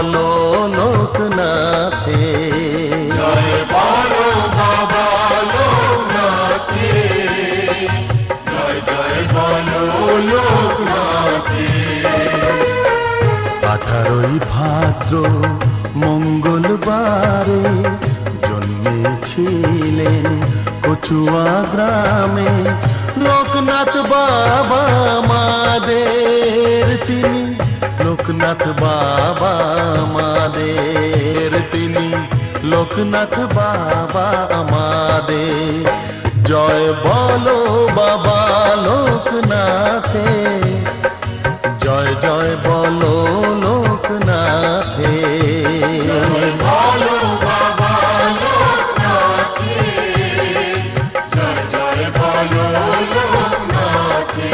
বলো লোকনাথে। জয় বলো বাবা লোকনাথে, জয় জয় বলো লোকনাথে। 18ই ভাদ্র মঙ্গলবারে জন্মেছিলেন কচুয়া গ্রামে লোকনাথ বাবা আমাদের তিনি। লোকনাথ বাবা আমাদের তিনি, লোকনাথ বাবা আমাদের। জয় বলো বাবা লোকনাথে, জয় জয় বলো লোকনাথে। জয় বলো বাবা লোকনাথে, জয় জয় বলো লোকনাথে।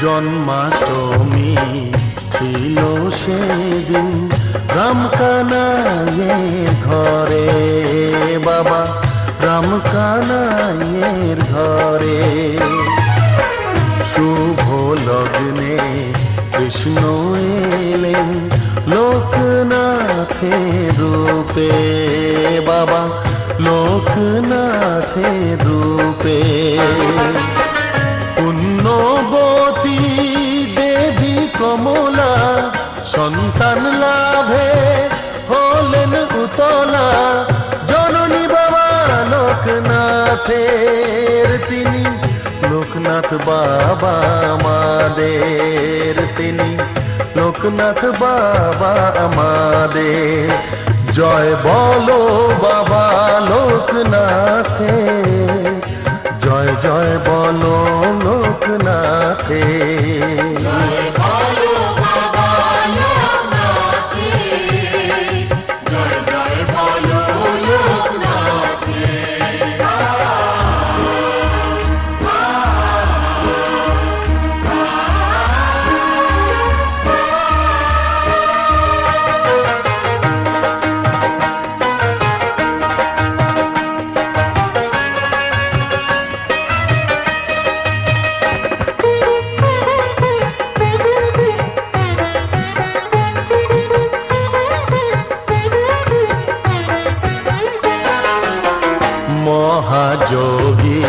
জন্মাষ্টমী ছিল সেদিন রামকানাইয়ের ঘরে বাবা, রামকানাইয়ের ঘরে। শুভ লগ্নে কৃষ্ণ এলেন লোকনাথের রূপে বাবা, লোকনাথের রূপে। পুণ্যবতী দেবী কমলা সন্তান লাভে হলেন উতলা, জননী বাবা লোকনাথের তিনি। লোকনাথ বাবা আমাদের তিনি, লোকনাথ বাবা আমাদের। জয় বলো বাবা লোকনাথে, জয় জয় বলো লোকনাথে। জয় বলো বাবা লোকনাথে, জয় জয় বলো লোকনাথে। মহাযোগী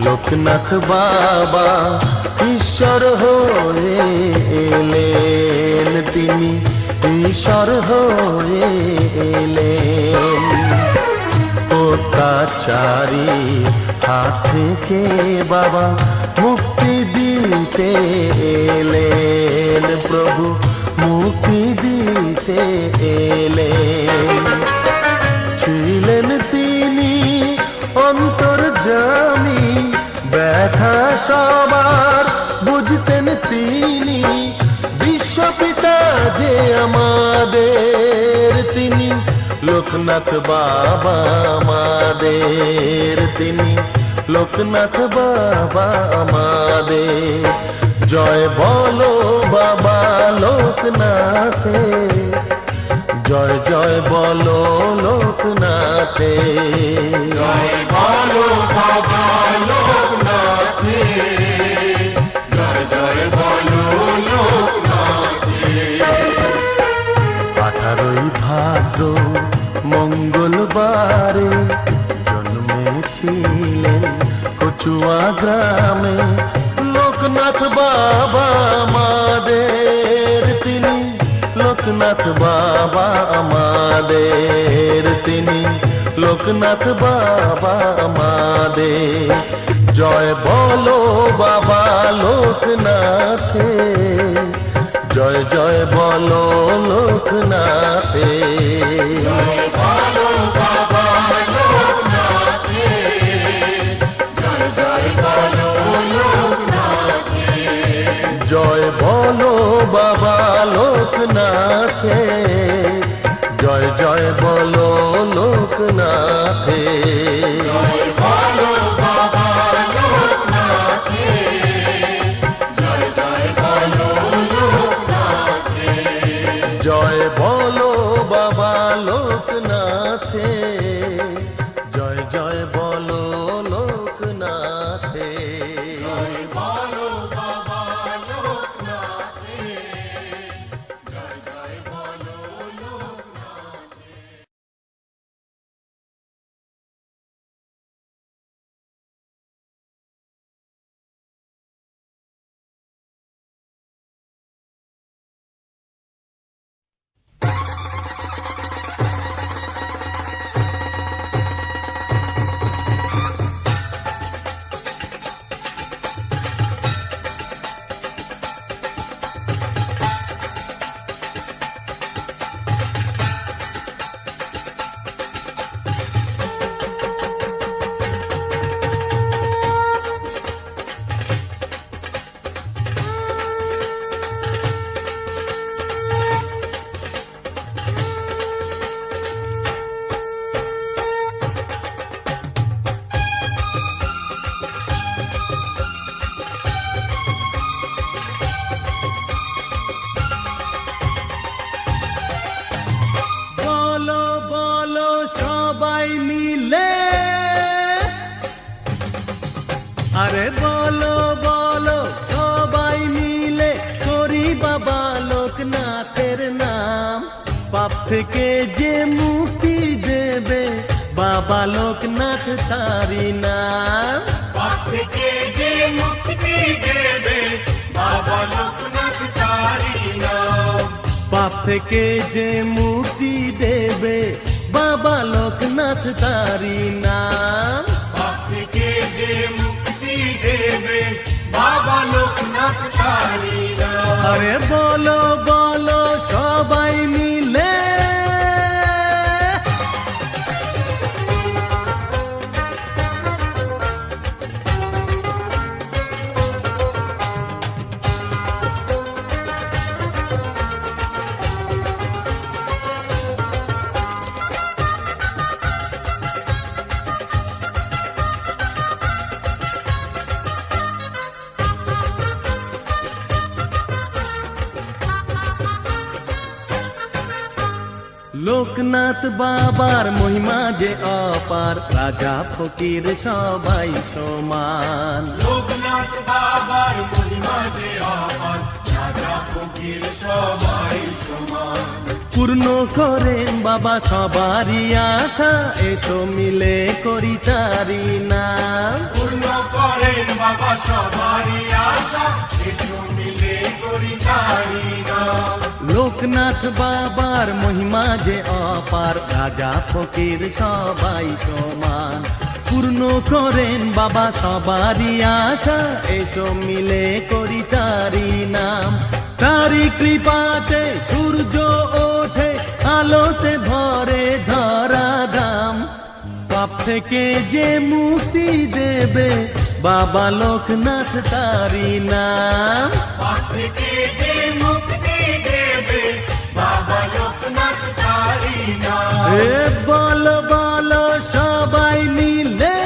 লোকনাথ বাবা ঈশ্বর হয়ে এলেন তিনি, ঈশ্বর হয়ে এলেন। অত্যাচারী হাত থেকে বাবা মুক্তি দিতে এলেন প্রভু, মুক্তি দিতে এলেন। ছিলেন তিনি অন্তর্যামী, ব্যথা সবার বুঝতেন তিনি। বিশ্বপিতা যে আমাদের তিনি, লোকনাথ বাবা আমাদের তিনি, লোকনাথ বাবা আমাদের। জয় বলো বাবা লোকনাথে, জয় জয় বলো লোকনাথে। জয় বলো বাবা লোকনাথে, জয় জয় বলো লোকনাথে। 18ই ভাদ্র মঙ্গলবারে জন্মেছিলেন কচুয়া গ্রামে লোকনাথ বাবা আমাদের তিনি, লোকনাথ বাবা আমাদের তিনি, লোকনাথ বাবা আমাদের। জয় বলো বাবা লোকনাথে, জয় জয় বলো লোকনাথে। জয় বলো বাবা লোকনাথে, জয় জয় বলো লোকনাথে। জয় বলো বাবা লোকনাথে। জয় জয় বলো লোকনাথে, জয় বলো বাবা লোকনাথে, জয় জয় বলো লোকনাথে, জয় বলো বাবা লোকনাথে, জয় জয় বলো লোকনাথে। জয় বলো বাবা লোকনাথে, জয় জয় বলো লোকনাথে। বলো বলো সবাই মিলে, আরে বলো বলো সবাই মিলে করি বাবা লোকনাথের নাম। পাপ থেকে যে মুক্তি দেবে বাবা লোকনাথ তারি নাম। পাপ থেকে যে মুক্তি দেবে বাবা লোকনাথ তারি নাম। পাপ থেকে যে মুক্তি দেবে বাবা লোকনাথ তারি নাম। পাপ থেকে যে মুক্তি দেবে বাবা লোকনাথ তারি নাম। আরে বলো বলো সবাই মিলে, লোকনাথ বাবার মহিমা যে অপার, রাজা ফকির সবাই সমান। লোকনাথ বাবার মহিমা যে অপার, রাজা ফকির সবাই সমান। পূর্ণ করেন বাবা সবারই আশা, এসো মিলে করি তারি নাম। পূর্ণ করেন বাবা সবারই আশা, এসো মিলে করি তারি নাম। লোকনাথ বাবার মহিমা যে অপার, রাজা ফকির সবাই সমান। পূর্ণ করেন বাবা সবারই আশা, এসো মিলে করি তারি নাম। তারি কৃপাতে সূর্য ওঠে, আলোতে ভরে ধরা ধাম। পাপ থেকে যে মুক্তি দেবে বাবা লোকনাথ তারি নাম। পাপ থেকে যে মুক্তি দেবে বাবা লোকনাথ তারি নাম। এ বলো বলো সবাই মিলে,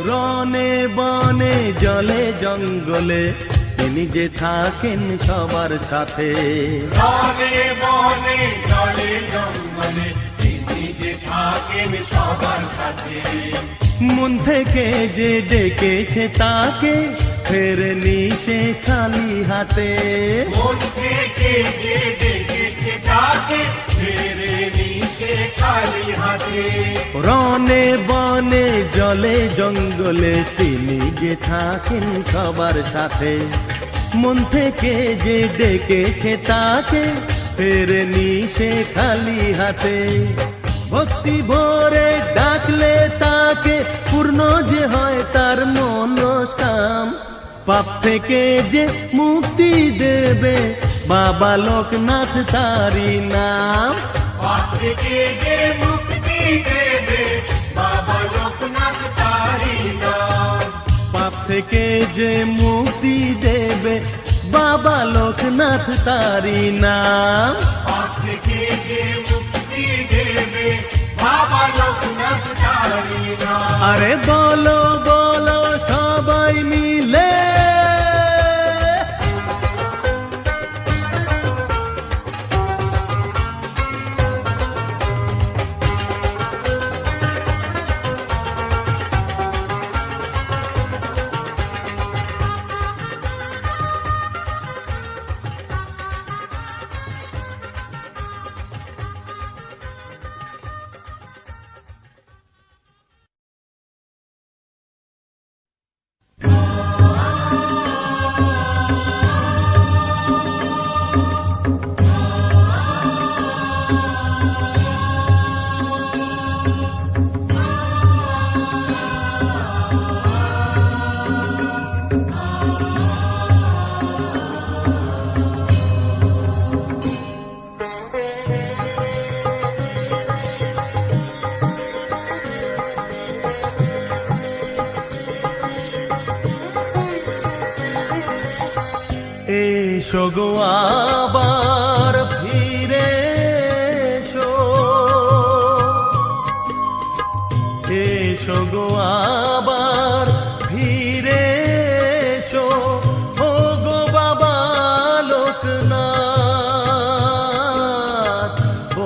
রনে বনে জলে জঙ্গলে তিনি যে থাকেন সবার সাথে। রনে বনে জলে জঙ্গলে তিনি যে থাকেন সবার সাথে। মন থেকে যে ডেকেছে তাকে ফেরেনি সে খালি হাতে। মন থেকে যে ডেকেছে তাকে ফেরেনি সে খালি হাতে। রনে বনে জলে জঙ্গলে তিনি যে থাকেন সবার সাথে। মন থেকে যে ডেকেছে তাকে ফেরেনি সে খালি হাতে। ভক্তি ভরে ডাকলে তাকে পূর্ণ যে হয় তার মনস্কাম। পাপ থেকে যে মুক্তি দেবে বাবা লোকনাথ তারি নাম। পাপ থেকে যে মুক্তি দেবে বাবা লোকনাথ তারি নাম। পাপ থেকে যে মুক্তি দেবে বাবা লোকনাথ তারি নাম। পাপ থেকে যে মুক্তি দেবে বাবা লোকনাথ তারি নাম। আরে বলো বলো সবাই মিলে, এসো গো আবার ফিরে এসো, এসো গো আবার ফিরে এসো, ও গো বাবা লোকনাথ,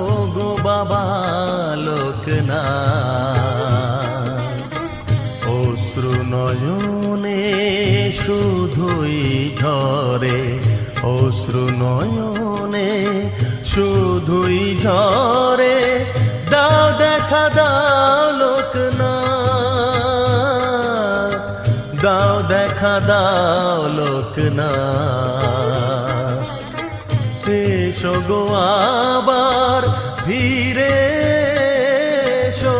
ও গো বাবা লোকনাথ। অশ্রু নয়নে শুধুই ঝরে, অশ্রু নয়নে শুধুই ঝরে, দাও দেখা দাও লোকনাথ, দাও দেখা দাও লোকনাথ। এসো গো আবার ফিরে এসো।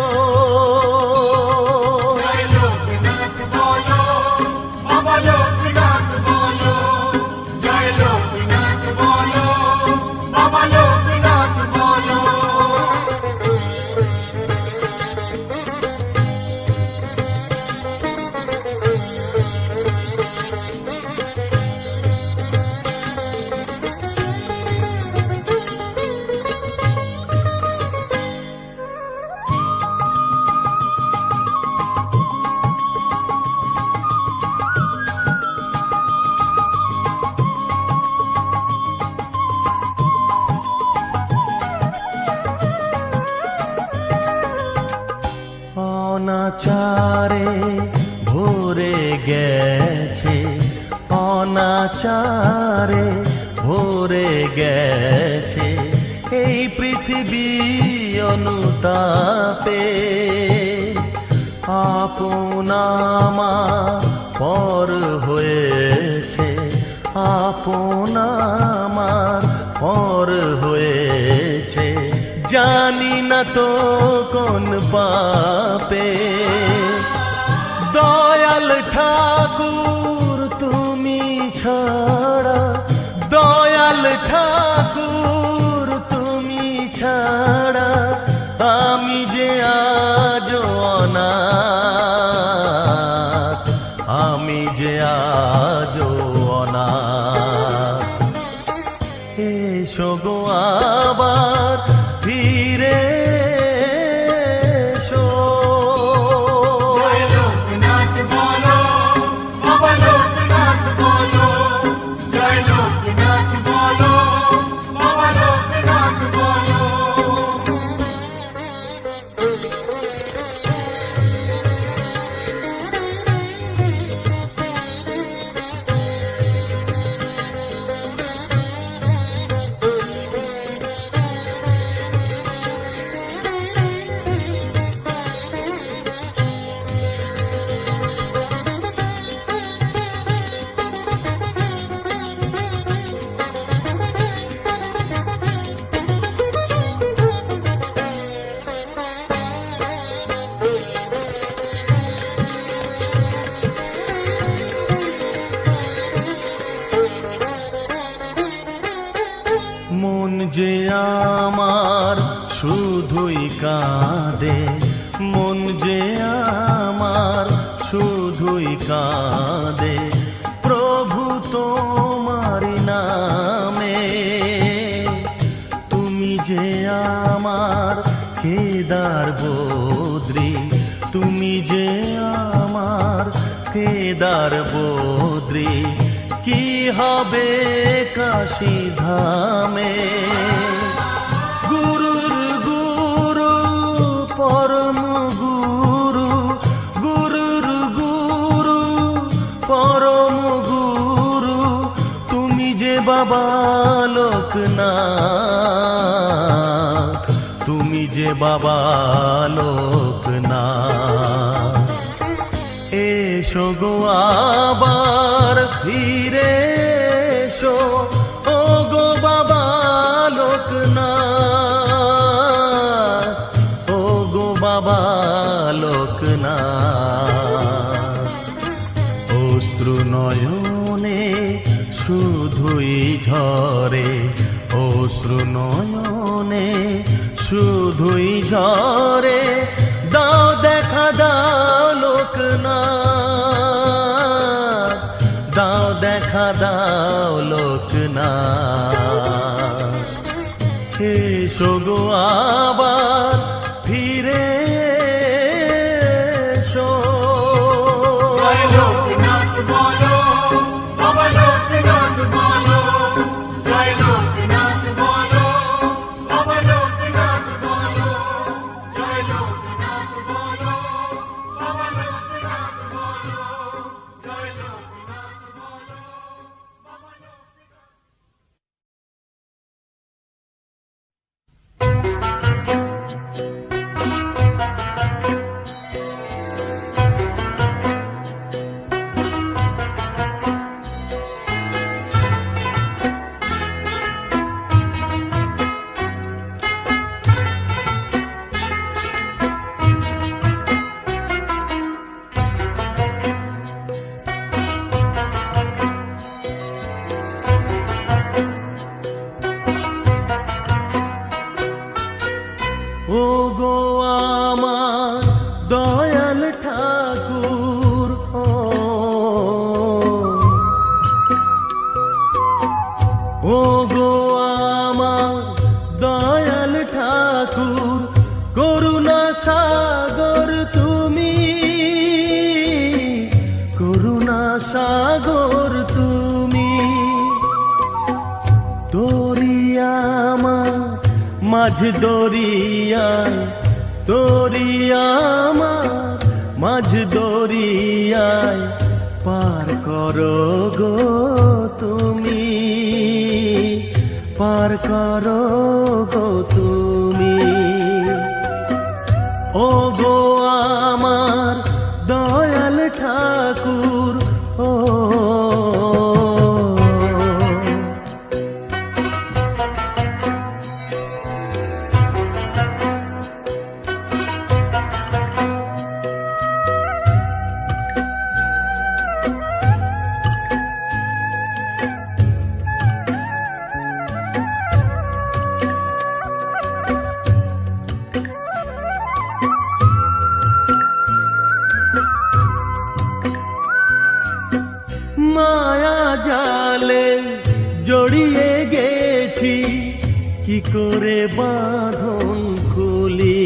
জয় লোকনাথ বলো, বাবা লোকনাথ বলো, জয় লোকনাথ বলো, বাবা লোকনাথ বলো। অনাচারে ভরে গেছে, অনাচারে ভরে গেছে এই পৃথিবী অনুতাপে। আপনা আমার পর হয়েছে, আপনা আমার পর হয়েছে, জানি না তো কোন পাপে। দয়াল ঠাকুর তুমি ছাড়া, দয়াল ঠাকুর তুমি ছাড়া, আমি যে আজ অনাথ, আমি যে আজ অনাথ। এসো গো আবার ফিরে এসো। জয় লোকনাথ বলো, বাবা লোকনাথ বলো, জয় লোকনাথ বলো, বাবা লোকনাথ বলো। শুধুই কাঁদে মন যে আমার, শুধুই কাঁদে প্রভু তোমার নামে। তুমি যে আমার কেদার বদ্রী, তুমি যে আমার কেদার বদ্রী, কি হবে কাশী ধামে। গুরুর গুরু পরম গুরু, গুরুর গুরু পরম গুরু, তুমি যে বাবা লোকনাথ, তুমি যে বাবা লোকনাথ। এসো গো আবার ফিরে এসো, ও গো বাবা লোকনাথ, ও গো বাবা লোকনাথ। অশ্রু নয়নে শুধুই ঝরে, অশ্রু নয়নে শুধুই ঝরে, দাও দেখা দাও লোকনাথ, দাও দেখা দাও লোকনাথ। এসো গো আবার ফিরে এসো। জয় লোকনাথ বলো, বাবা লোকনাথ বলো, জয় লোকনাথ বলো, বাবা লোকনাথ বলো, জয় লোকনাথ বলো, বাবা লোকনাথ বলো, জয় লোকনাথ বলো, বাবা ও গো আমার দয়াল ঠাকুর, ও গো আমার দয়াল ঠাকুর, করুণা সাগর তুমি, করুণা সাগর তুমি। দরিয়ামা মাঝ দরিয়ায়, দরিয়ামা মাঝ দরিয়ায়, পার করো গো তুমি, পার করো গো তুমি। ও গো আমার দয়াল ঠাকুর, ও মায়া জালে জড়িয়ে গেছি, কি করে বাঁধন খুলি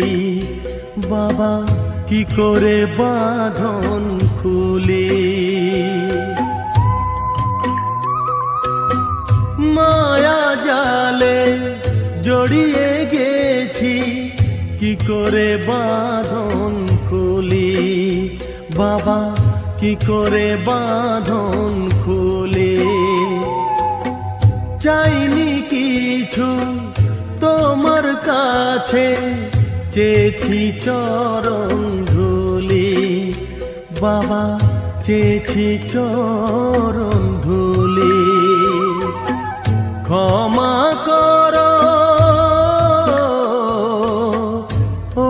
বাবা, কি করে বাঁধন খুলি। মায়া জালে জড়িয়ে গেছি, কি করে বাঁধন খুলি বাবা, কি করে বাঁধন খুলি। চাইনি কিছু তোমার কাছে, চেয়েছি চরণ ধুলি বাবা, চেয়েছি চরণ ধুলি। ক্ষমা করো ও,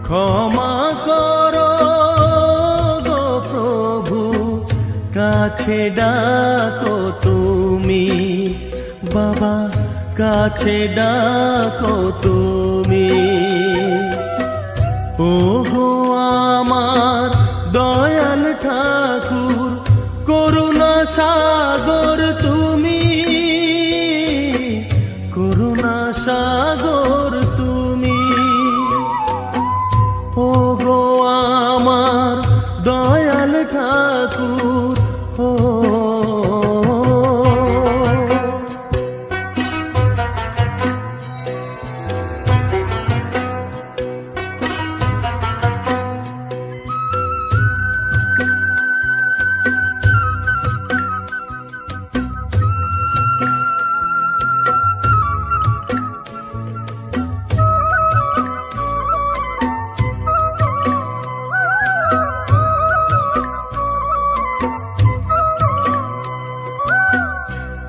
ক্ষমা করো গো প্রভু, কাছে ডাকো তুমি বাবা কাছে ডাকো তুমি। ওহো আমার দয়াল ঠাকুর, করুণা সাগর তুমি, করুণা সাগর তুমি। ওগো আমার দয়াল ঠাকুর, ও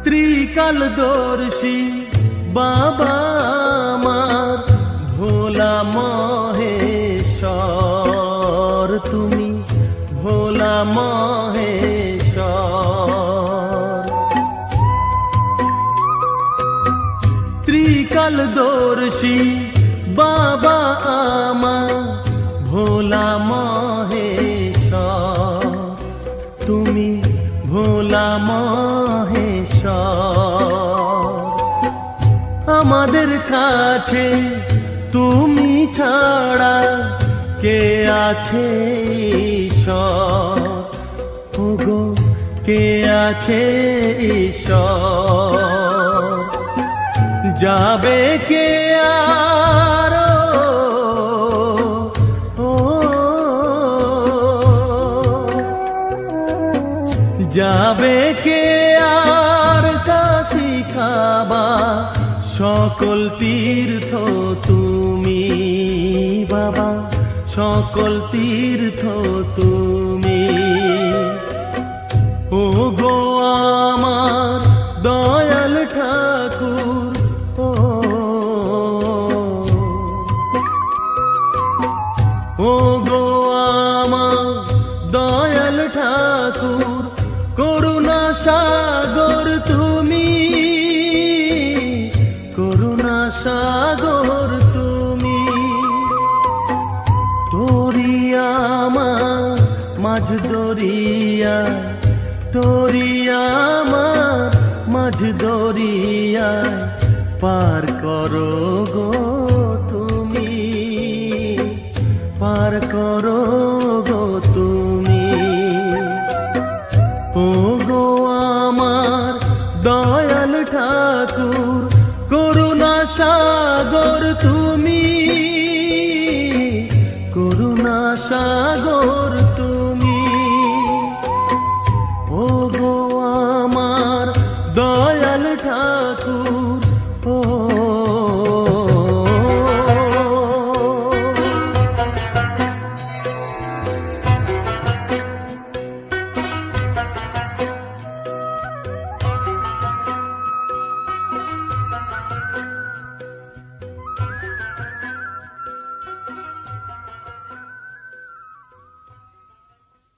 ত্রিকালদর্শী বাবা আমার ভোলা মহেশ্বর তুমি, ভোলা মহেশ্বর। ত্রিকালদর্শী বাবা আমার ভোলা মহেশ্বর তুমি, ভোলা মহেশ্বর। আমাদের কাছে তুমি ছাড়া কে আছে ঈশ্বর, ওগো কে আছে ঈশ্বর। যাবে কে আর, ও যাবে কে আর কাশী খাবা, সকল তীর্থ তুমি বাবা, সকল তীর্থ তুমি। ওগো আমার দয়াল ঠাকুর, ওগো আমার দয়াল ঠাকুর, করুণা সাগর তুমি, করুণা সাগর তুমি। তোরিয়া আমার মাঝ দরিয়া, তোরিয়া আমার মাঝ দরিয়া পার করো গো তুমি, পার করো গো তুমি। ওগো আমার দয়াল ঠাকুর, করুণা সাগর তুমি,